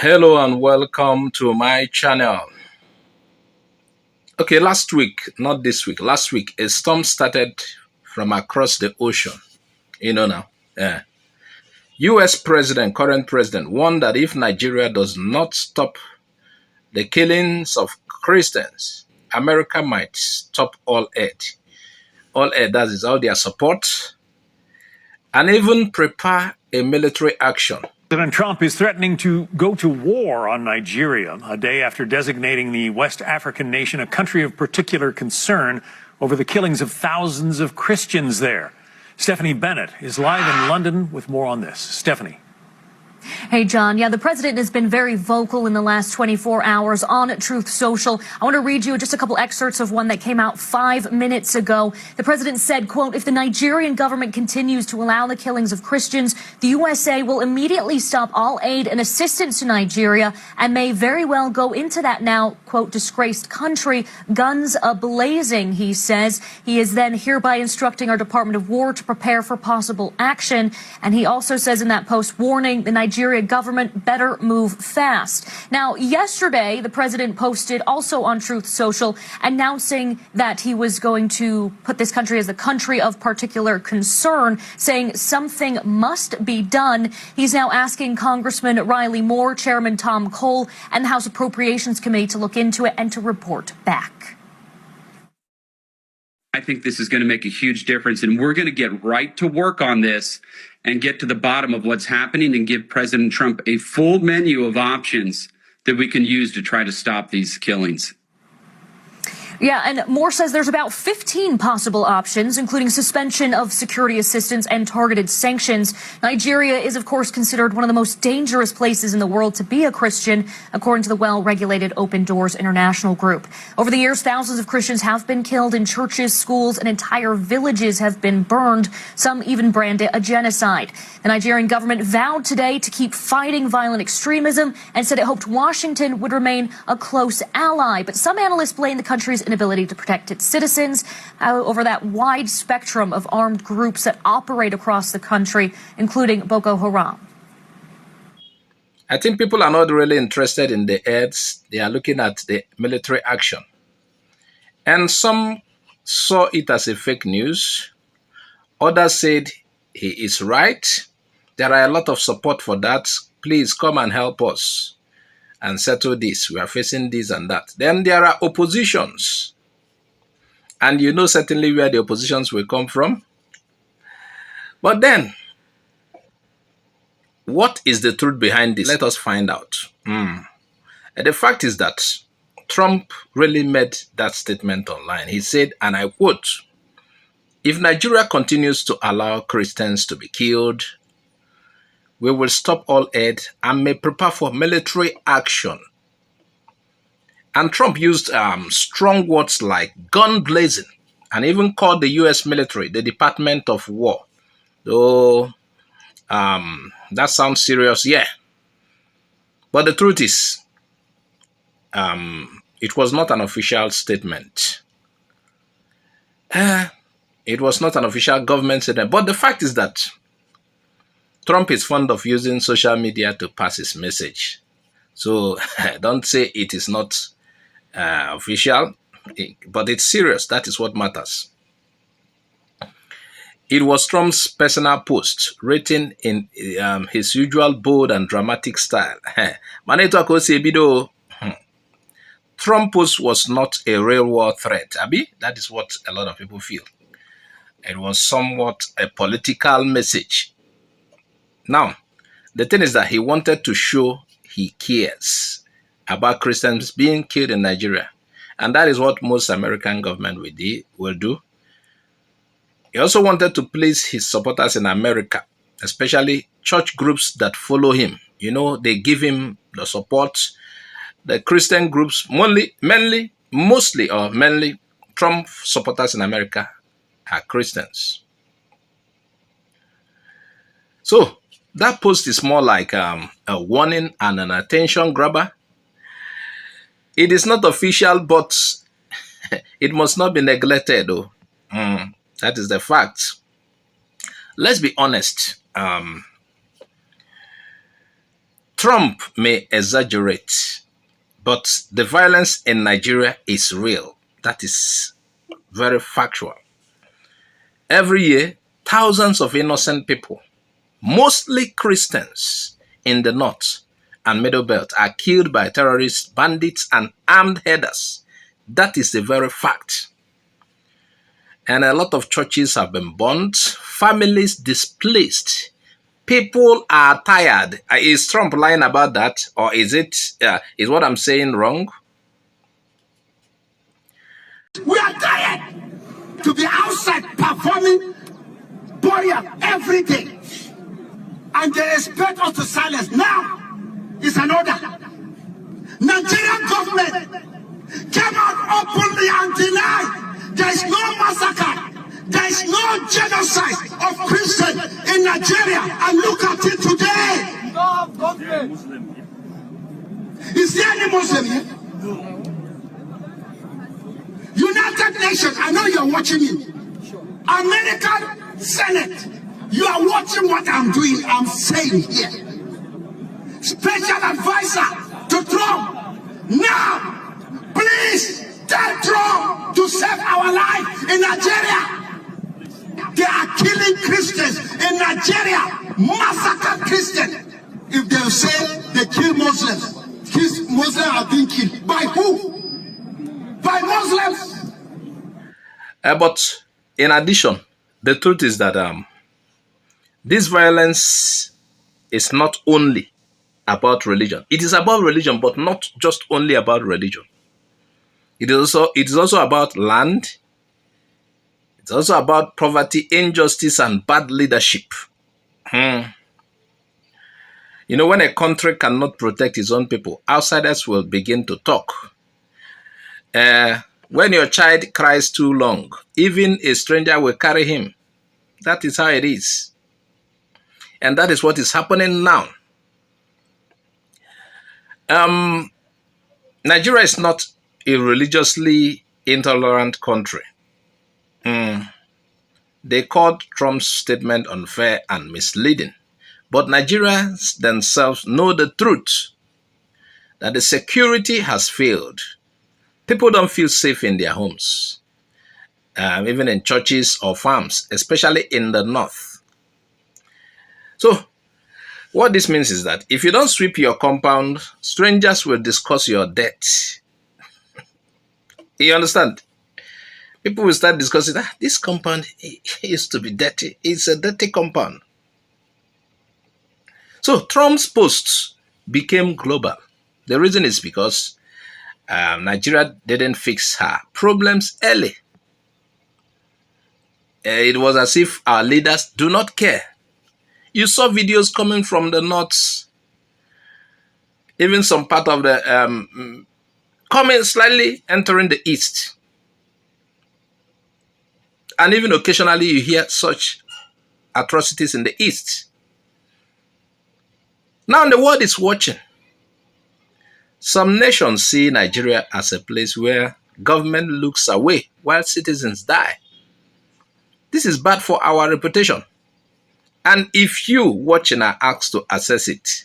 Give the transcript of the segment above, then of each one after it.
Hello and welcome to my channel. Okay, last week, not this week, last week, a storm started from across the ocean. You know now. Yeah. US president, current president, warned that if Nigeria does not stop the killings of Christians, America might stop all aid. All aid, that is all their support, and even prepare a military action. President Trump is threatening to go to war on Nigeria a day after designating the West African nation a country of particular concern over the killings of thousands of Christians there. Stephanie Bennett is live in London with more on this. Stephanie. Hey, John. Yeah, the president has been very vocal in the last 24 hours on Truth Social. I want to read you just a couple excerpts of one that came out 5 minutes ago. The president said, quote, "If the Nigerian government continues to allow the killings of Christians, the USA will immediately stop all aid and assistance to Nigeria and may very well go into that now, quote, disgraced country, guns a-blazing," he says. He is then hereby instructing our Department of War to prepare for possible action. And he also says in that post, warning the Nigeria government better move fast. Now, yesterday, the president posted also on Truth Social announcing that he was going to put this country as the country of particular concern, saying something must be done. He's now asking Congressman Riley Moore, Chairman Tom Cole, and the House Appropriations Committee to look into it and to report back. I think this is going to make a huge difference, and we're going to get right to work on this and get to the bottom of what's happening and give President Trump a full menu of options that we can use to try to stop these killings. Yeah, and Moore says there's about 15 possible options, including suspension of security assistance and targeted sanctions. Nigeria is, of course, considered one of the most dangerous places in the world to be a Christian, according to the well-regulated Open Doors International Group. Over the years, thousands of Christians have been killed in churches, schools, and entire villages have been burned. Some even brand it a genocide. The Nigerian government vowed today to keep fighting violent extremism and said it hoped Washington would remain a close ally. But some analysts blame the country's inability to protect its citizens over that wide spectrum of armed groups that operate across the country, including Boko Haram. I think people are not really interested in the ads. They are looking at the military action. And some saw it as a fake news. Others said he is right. There are a lot of support for that. Please come and help us and settle this. We are facing this and that. Then there are oppositions. And you know certainly where the oppositions will come from. But then, what is the truth behind this? Let us find out. And the fact is that Trump really made that statement online. He said, and I quote, "If Nigeria continues to allow Christians to be killed, we will stop all aid and may prepare for military action." And Trump used strong words like gun blazing and even called the U.S. military the Department of War. Though that sounds serious, yeah. But the truth is, it was not an official statement. It was not an official government statement. But the fact is that Trump is fond of using social media to pass his message. So don't say it is not official, but it's serious. That is what matters. It was Trump's personal post, written in his usual bold and dramatic style. Trump post was not a real war threat, Abi. That is what a lot of people feel. It was somewhat a political message. Now, the thing is that he wanted to show he cares about Christians being killed in Nigeria. And that is what most American government will do. He also wanted to please his supporters in America, especially church groups that follow him. You know, they give him the support. The Christian groups, mainly Trump supporters in America are Christians. So, that post is more like a warning and an attention grabber. It is not official, but it must not be neglected, though. That is the fact. Let's be honest. Trump may exaggerate, but the violence in Nigeria is real. That is very factual. Every year, thousands of innocent people, mostly Christians in the North and Middle Belt, are killed by terrorists, bandits, and armed headers. That is the very fact. And a lot of churches have been burned, families displaced. People are tired. Is Trump lying about that? Or is what I'm saying wrong? We are tired to be outside performing burial every day. And they expect us to silence. Now is an order. Nigerian government came out openly and denied there is no massacre. There is no genocide of Christians in Nigeria. And look at it today. Is there any Muslim here? United Nations, I know you're watching me. American Senate, you are watching what I'm doing, I'm saying here. Special advisor to Trump. Now, please tell Trump to save our life in Nigeria. They are killing Christians in Nigeria, massacre Christians. If they say they kill Muslims, Muslims are being killed. By who? By Muslims. But in addition, the truth is that this violence is not only about religion. It is about religion, but not just only about religion. It is also about land. It's also about poverty, injustice, and bad leadership. You know, when a country cannot protect its own people, outsiders will begin to talk. When your child cries too long, even a stranger will carry him. That is how it is. And that is what is happening now. Nigeria is not a religiously intolerant country. They called Trump's statement unfair and misleading. But Nigerians themselves know the truth, that the security has failed. People don't feel safe in their homes, even in churches or farms, especially in the north. So, what this means is that if you don't sweep your compound, strangers will discuss your debt. You understand? People will start discussing, this compound used to be dirty. It's a dirty compound. So Trump's posts became global. The reason is because Nigeria didn't fix her problems early. It was as if our leaders do not care. You saw videos coming from the north, even some part of the coming slightly entering the east. And even occasionally you hear such atrocities in the east. Now the world is watching. Some nations see Nigeria as a place where government looks away while citizens die. This is bad for our reputation. And if you watching are asked to assess it,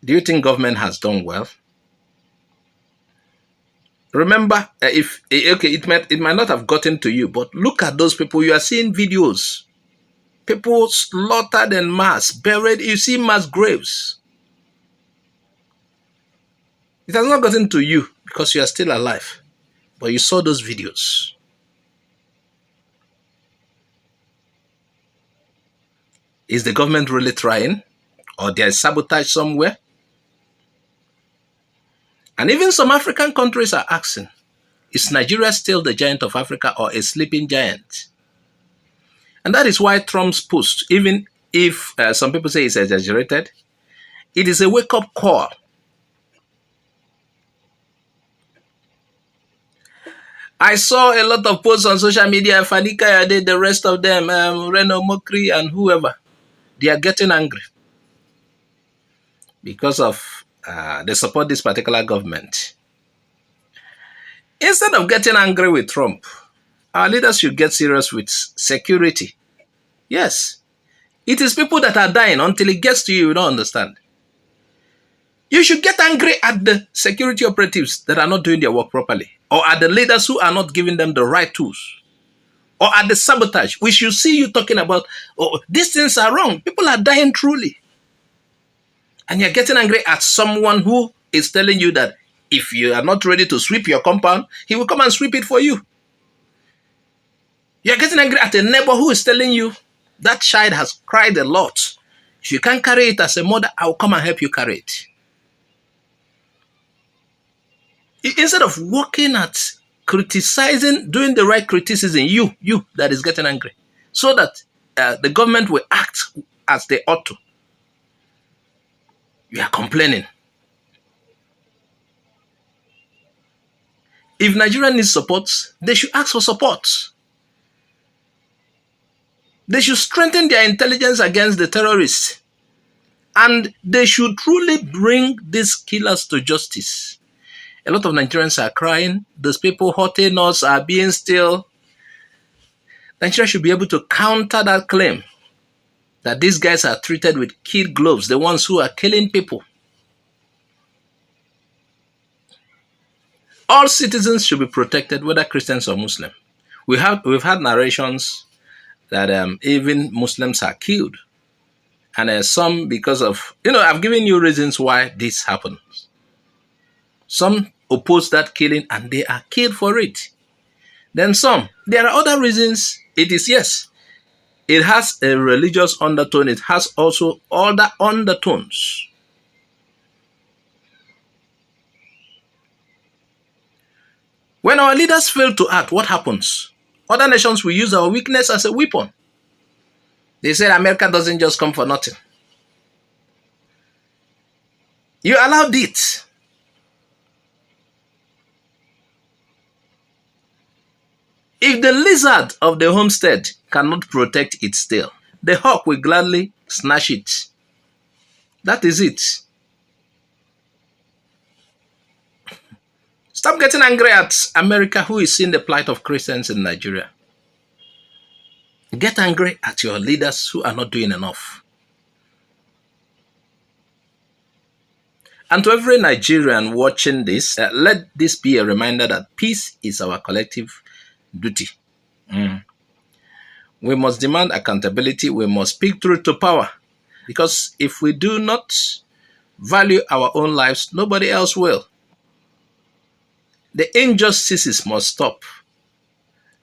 do you think government has done well? Remember, it might not have gotten to you, but look at those people. You are seeing videos. People slaughtered en mass, buried. You see mass graves. It has not gotten to you because you are still alive, but you saw those videos. Is the government really trying? Or there is sabotage somewhere? And even some African countries are asking, is Nigeria still the giant of Africa or a sleeping giant? And that is why Trump's post, even if some people say it's exaggerated, it is a wake-up call. I saw a lot of posts on social media, Fani Kayode, the rest of them, Reno Mokri and whoever. They are getting angry because of they support this particular government. Instead of getting angry with Trump, our leaders should get serious with security. Yes, it is people that are dying. Until it gets to you, you don't understand. You should get angry at the security operatives that are not doing their work properly, or at the leaders who are not giving them the right tools, or at the sabotage. We should see you talking about, oh, these things are wrong. People are dying truly. And you're getting angry at someone who is telling you that if you are not ready to sweep your compound, he will come and sweep it for you. You're getting angry at a neighbor who is telling you that child has cried a lot. If you can't carry it as a mother, I will come and help you carry it. Instead of working at criticizing, doing the right criticism, you that is getting angry, so that the government will act as they ought to. You are complaining. If Nigeria needs support, they should ask for support. They should strengthen their intelligence against the terrorists. And they should truly bring these killers to justice. A lot of Nigerians are crying. Those people hurting us are being still. Nigeria should be able to counter that claim that these guys are treated with kid gloves, the ones who are killing people. All citizens should be protected, whether Christians or Muslim. We've had narrations that even Muslims are killed. And some because of, I've given you reasons why this happens. Some oppose that killing and they are killed for it. Then there are other reasons. It is, yes, it has a religious undertone. It has also other undertones. When our leaders fail to act, what happens? Other nations will use our weakness as a weapon. They said America doesn't just come for nothing. You allowed it. If the lizard of the homestead cannot protect its tail, the hawk will gladly snatch it. That is it. Stop getting angry at America, who is seeing the plight of Christians in Nigeria. Get angry at your leaders who are not doing enough. And to every Nigerian watching this, let this be a reminder that peace is our collective duty. We must demand accountability. We must speak truth to power. Because if we do not value our own lives, nobody else will. The injustices must stop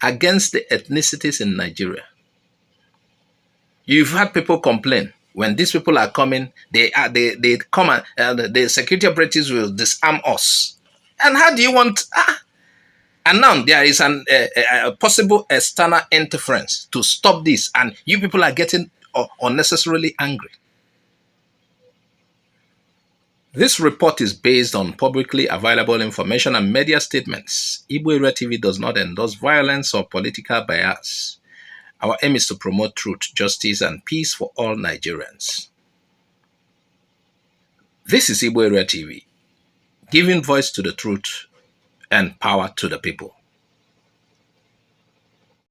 against the ethnicities in Nigeria. You've had people complain when these people are coming. They come and the security operatives will disarm us. And how do you want? And now there is a possible external interference to stop this, and you people are getting unnecessarily angry. This report is based on publicly available information and media statements. Igbo Area TV does not endorse violence or political bias. Our aim is to promote truth, justice, and peace for all Nigerians. This is Igbo Area TV, giving voice to the truth and power to the people.